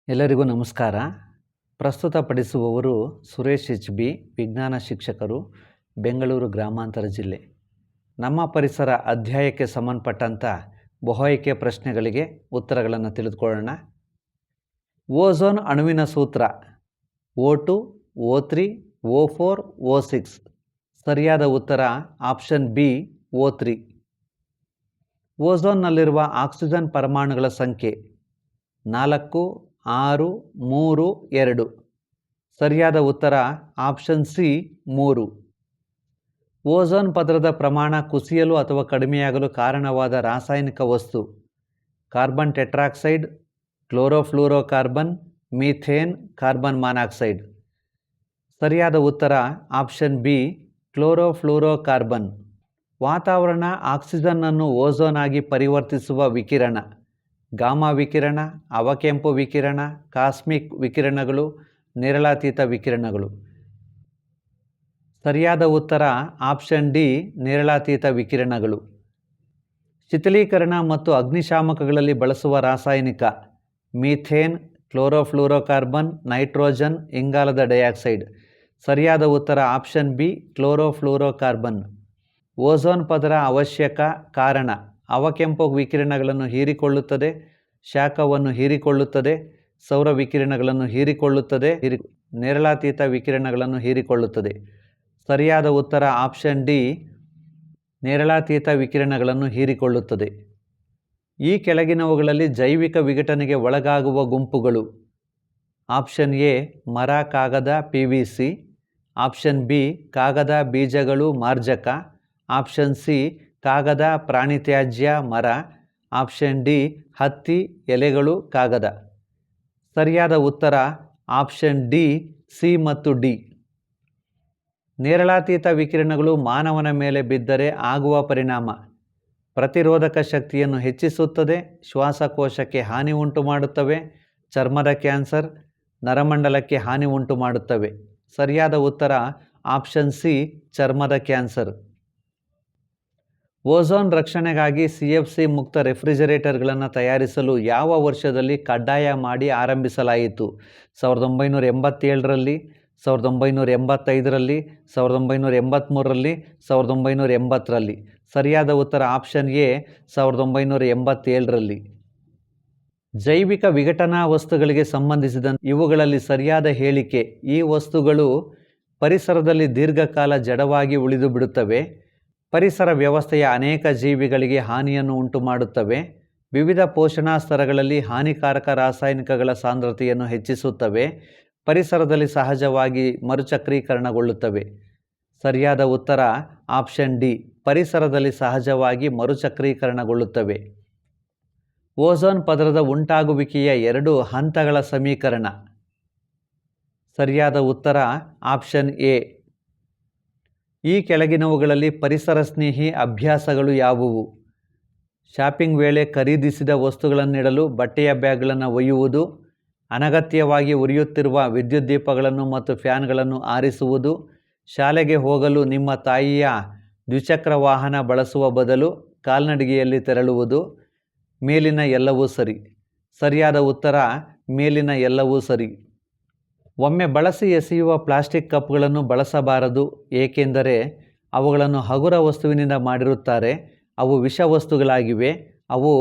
ಎಲ್ಲರಿಗೂ ನಮಸ್ಕಾರ. ಪ್ರಸ್ತುತಪಡಿಸುವವರು ಸುರೇಶ್ HB, ವಿಜ್ಞಾನ ಶಿಕ್ಷಕರು, ಬೆಂಗಳೂರು ಗ್ರಾಮಾಂತರ ಜಿಲ್ಲೆ. ನಮ್ಮ ಪರಿಸರ ಅಧ್ಯಾಯಕ್ಕೆ ಸಂಬಂಧಪಟ್ಟಂಥ ಬಹುಆಯ್ಕೆ ಪ್ರಶ್ನೆಗಳಿಗೆ ಉತ್ತರಗಳನ್ನು ತಿಳಿದುಕೊಳ್ಳೋಣ. ಓಝೋನ್ ಅಣುವಿನ ಸೂತ್ರ O2, O3, O4, O6. ಸರಿಯಾದ ಉತ್ತರ ಆಪ್ಷನ್ ಬಿ O3. ಓಝೋನ್ನಲ್ಲಿರುವ ಆಕ್ಸಿಜನ್ ಪರಮಾಣುಗಳ ಸಂಖ್ಯೆ 4, 6, 3, 2. ಸರಿಯಾದ ಉತ್ತರ ಆಪ್ಷನ್ ಸಿ 3. ಓಝೋನ್ ಪದರದ ಪ್ರಮಾಣ ಕುಸಿಯಲು ಅಥವಾ ಕಡಿಮೆಯಾಗಲು ಕಾರಣವಾದ ರಾಸಾಯನಿಕ ವಸ್ತು carbon tetroxide, chlorofluorocarbon, methane, carbon monoxide. ಸರಿಯಾದ ಉತ್ತರ ಆಪ್ಷನ್ ಬಿ ಕ್ಲೋರೋಫ್ಲೂರೋಕಾರ್ಬನ್. ವಾತಾವರಣ ಆಕ್ಸಿಜನ್ನನ್ನು ಓಝೋನ್ ಆಗಿ ಪರಿವರ್ತಿಸುವ ವಿಕಿರಣ ಗಾಮಾ ವಿಕಿರಣ, ಅವಕೆಂಪು ವಿಕಿರಣ, ಕಾಸ್ಮಿಕ್ ವಿಕಿರಣಗಳು, ನೇರಳಾತೀತ ವಿಕಿರಣಗಳು. ಸರಿಯಾದ ಉತ್ತರ ಆಪ್ಷನ್ ಡಿ ನೇರಳಾತೀತ ವಿಕಿರಣಗಳು. ಶಿಥಿಲೀಕರಣ ಮತ್ತು ಅಗ್ನಿಶಾಮಕಗಳಲ್ಲಿ ಬಳಸುವ ರಾಸಾಯನಿಕ ಮೀಥೇನ್, ಕ್ಲೋರೋಫ್ಲೂರೋಕಾರ್ಬನ್, ನೈಟ್ರೋಜನ್, ಇಂಗಾಲದ ಡೈಆಕ್ಸೈಡ್. ಸರಿಯಾದ ಉತ್ತರ ಆಪ್ಷನ್ ಬಿ ಕ್ಲೋರೋಫ್ಲೂರೋಕಾರ್ಬನ್. ಓಝೋನ್ ಪದರ ಅವಶ್ಯಕ ಕಾರಣ ಅವಕೆಂಪು ವಿಕಿರಣಗಳನ್ನು ಹೀರಿಕೊಳ್ಳುತ್ತದೆ, ಶಾಖವನ್ನು ಹೀರಿಕೊಳ್ಳುತ್ತದೆ, ಸೌರ ವಿಕಿರಣಗಳನ್ನು ಹೀರಿಕೊಳ್ಳುತ್ತದೆ, ನೇರಳಾತೀತ ವಿಕಿರಣಗಳನ್ನು ಹೀರಿಕೊಳ್ಳುತ್ತದೆ. ಸರಿಯಾದ ಉತ್ತರ ಆಪ್ಷನ್ ಡಿ ನೇರಳಾತೀತ ವಿಕಿರಣಗಳನ್ನು ಹೀರಿಕೊಳ್ಳುತ್ತದೆ. ಈ ಕೆಳಗಿನವುಗಳಲ್ಲಿ ಜೈವಿಕ ವಿಘಟನೆಗೆ ಒಳಗಾಗುವ ಗುಂಪುಗಳು ಆಪ್ಷನ್ ಎ ಮರ, ಕಾಗದ, PVC. ಆಪ್ಷನ್ ಬಿ ಕಾಗದ, ಬೀಜಗಳು, ಮಾರ್ಜಕ. ಆಪ್ಷನ್ ಸಿ ಕಾಗದ, ಪ್ರಾಣಿತ್ಯಾಜ್ಯ, ಮರ. ಆಪ್ಷನ್ ಡಿ ಹತ್ತಿ, ಎಲೆಗಳು, ಕಾಗದ. ಸರಿಯಾದ ಉತ್ತರ ಆಪ್ಷನ್ ಡಿ ಸಿ ಮತ್ತು ಡಿ. ನೇರಳಾತೀತ ವಿಕಿರಣಗಳು ಮಾನವನ ಮೇಲೆ ಬಿದ್ದರೆ ಆಗುವ ಪರಿಣಾಮ ಪ್ರತಿರೋಧಕ ಶಕ್ತಿಯನ್ನು ಹೆಚ್ಚಿಸುತ್ತದೆ, ಶ್ವಾಸಕೋಶಕ್ಕೆ ಹಾನಿ ಉಂಟು ಮಾಡುತ್ತವೆ, ಚರ್ಮದ ಕ್ಯಾನ್ಸರ್, ನರಮಂಡಲಕ್ಕೆ ಹಾನಿ ಉಂಟು ಮಾಡುತ್ತವೆ. ಸರಿಯಾದ ಉತ್ತರ ಆಪ್ಷನ್ ಸಿ ಚರ್ಮದ ಕ್ಯಾನ್ಸರ್. ಓಝೋನ್ ರಕ್ಷಣೆಗಾಗಿ CFC ಮುಕ್ತ ರೆಫ್ರಿಜರೇಟರ್ಗಳನ್ನು ತಯಾರಿಸಲು ಯಾವ ವರ್ಷದಲ್ಲಿ ಕಡ್ಡಾಯ ಮಾಡಿ ಆರಂಭಿಸಲಾಯಿತು? 1987ರಲ್ಲಿ, 1985ರಲ್ಲಿ, 1983ರಲ್ಲಿ, 1980ರಲ್ಲಿ. ಸರಿಯಾದ ಉತ್ತರ ಆಪ್ಷನ್ ಎ 1987ರಲ್ಲಿ. ಜೈವಿಕ ವಿಘಟನಾ ವಸ್ತುಗಳಿಗೆ ಸಂಬಂಧಿಸಿದಂತೆ ಇವುಗಳಲ್ಲಿ ಸರಿಯಾದ ಹೇಳಿಕೆ ಈ ವಸ್ತುಗಳು ಪರಿಸರದಲ್ಲಿ ದೀರ್ಘಕಾಲ ಜಡವಾಗಿ ಉಳಿದು ಬಿಡುತ್ತವೆ, ಪರಿಸರ ವ್ಯವಸ್ಥೆಯ ಅನೇಕ ಜೀವಿಗಳಿಗೆ ಹಾನಿಯನ್ನು ಉಂಟು ಮಾಡುತ್ತವೆ, ವಿವಿಧ ಪೋಷಣಾ ಸ್ತರಗಳಲ್ಲಿ ಹಾನಿಕಾರಕ ರಾಸಾಯನಿಕಗಳ ಸಾಂದ್ರತೆಯನ್ನು ಹೆಚ್ಚಿಸುತ್ತವೆ, ಪರಿಸರದಲ್ಲಿ ಸಹಜವಾಗಿ ಮರುಚಕ್ರೀಕರಣಗೊಳ್ಳುತ್ತವೆ. ಸರಿಯಾದ ಉತ್ತರ ಆಪ್ಷನ್ ಡಿ ಪರಿಸರದಲ್ಲಿ ಸಹಜವಾಗಿ ಮರುಚಕ್ರೀಕರಣಗೊಳ್ಳುತ್ತವೆ. ಓಝೋನ್ ಪದರದ ಉಂಟಾಗುವಿಕೆಯ 2 ಹಂತಗಳ ಸಮೀಕರಣ. ಸರಿಯಾದ ಉತ್ತರ ಆಪ್ಷನ್ ಎ. ಈ ಕೆಳಗಿನವುಗಳಲ್ಲಿ ಪರಿಸರ ಸ್ನೇಹಿ ಅಭ್ಯಾಸಗಳು ಯಾವುವು? ಶಾಪಿಂಗ್ ವೇಳೆ ಖರೀದಿಸಿದ ವಸ್ತುಗಳನ್ನಿಡಲು ಬಟ್ಟೆಯ ಬ್ಯಾಗ್ಗಳನ್ನು ಒಯ್ಯುವುದು, ಅನಗತ್ಯವಾಗಿ ಉರಿಯುತ್ತಿರುವ ವಿದ್ಯುತ್ ದೀಪಗಳನ್ನು ಮತ್ತು ಫ್ಯಾನ್ಗಳನ್ನು ಆರಿಸುವುದು, ಶಾಲೆಗೆ ಹೋಗಲು ನಿಮ್ಮ ತಾಯಿಯ ದ್ವಿಚಕ್ರ ವಾಹನ ಬಳಸುವ ಬದಲು ಕಾಲ್ನಡಿಗೆಯಲ್ಲಿ ತೆರಳುವುದು. ಮೇಲಿನ ಎಲ್ಲವೂ ಸರಿ. ಸರಿಯಾದ ಉತ್ತರ ಮೇಲಿನ ಎಲ್ಲವೂ ಸರಿ. ಒಮ್ಮೆ ಬಳಸಿ ಎಸೆಯುವ ಪ್ಲಾಸ್ಟಿಕ್ ಕಪ್ಗಳನ್ನು ಬಳಸಬಾರದು, ಏಕೆಂದರೆ ಅವುಗಳನ್ನು ಹಗುರ ವಸ್ತುವಿನಿಂದ ಮಾಡಿರುತ್ತಾರೆ. ಅವು ವಿಷವಸ್ತುಗಳಾಗಿವೆ. ಅವು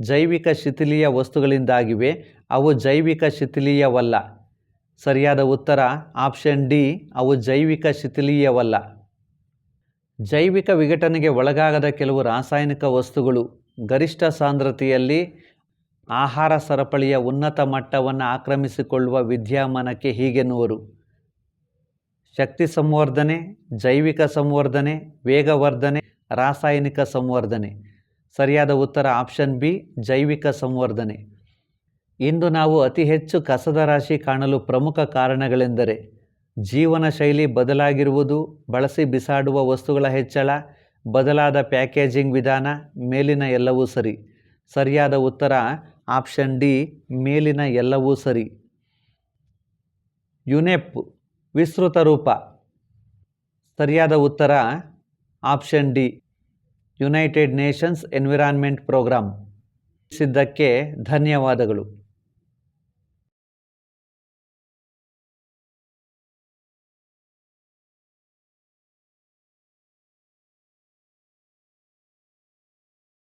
ಜೈವಿಕ ಶಿಥಿಲೀಯ ವಸ್ತುಗಳಿಂದಾಗಿವೆ. ಅವು ಜೈವಿಕ ಶಿಥಿಲೀಯವಲ್ಲ. ಸರಿಯಾದ ಉತ್ತರ ಆಪ್ಷನ್ ಡಿ ಅವು ಜೈವಿಕ ಶಿಥಿಲೀಯವಲ್ಲ. ಜೈವಿಕ ವಿಘಟನೆಗೆ ಒಳಗಾಗದ ಕೆಲವು ರಾಸಾಯನಿಕ ವಸ್ತುಗಳು ಗರಿಷ್ಠ ಸಾಂದ್ರತೆಯಲ್ಲಿ ಆಹಾರ ಸರಪಳಿಯ ಉನ್ನತ ಮಟ್ಟವನ್ನು ಆಕ್ರಮಿಸಿಕೊಳ್ಳುವ ವಿದ್ಯಮಾನಕ್ಕೆ ಹೀಗೆನ್ನುವರು: ಶಕ್ತಿ ಸಂವರ್ಧನೆ, ಜೈವಿಕ ಸಂವರ್ಧನೆ, ವೇಗವರ್ಧನೆ, ರಾಸಾಯನಿಕ ಸಂವರ್ಧನೆ. ಸರಿಯಾದ ಉತ್ತರ ಆಪ್ಷನ್ ಬಿ ಜೈವಿಕ ಸಂವರ್ಧನೆ. ಇಂದು ನಾವು ಅತಿ ಹೆಚ್ಚು ಕಸದ ರಾಶಿ ಕಾಣಲು ಪ್ರಮುಖ ಕಾರಣಗಳೆಂದರೆ ಜೀವನ ಶೈಲಿ ಬದಲಾಗಿರುವುದು, ಬಳಸಿ ಬಿಸಾಡುವ ವಸ್ತುಗಳ ಹೆಚ್ಚಳ, ಬದಲಾದ ಪ್ಯಾಕೇಜಿಂಗ್ ವಿಧಾನ. ಮೇಲಿನ ಎಲ್ಲವೂ ಸರಿ. ಸರಿಯಾದ ಉತ್ತರ ಆಪ್ಷನ್ ಡಿ ಮೇಲಿನ ಎಲ್ಲವೂ ಸರಿ. ಯುನೆಪ್ ವಿಸ್ತೃತ ರೂಪ. ಸರಿಯಾದ ಉತ್ತರ option D United Nations Environment Programme. ಸಿದ್ದಕ್ಕೆ ಧನ್ಯವಾದಗಳು.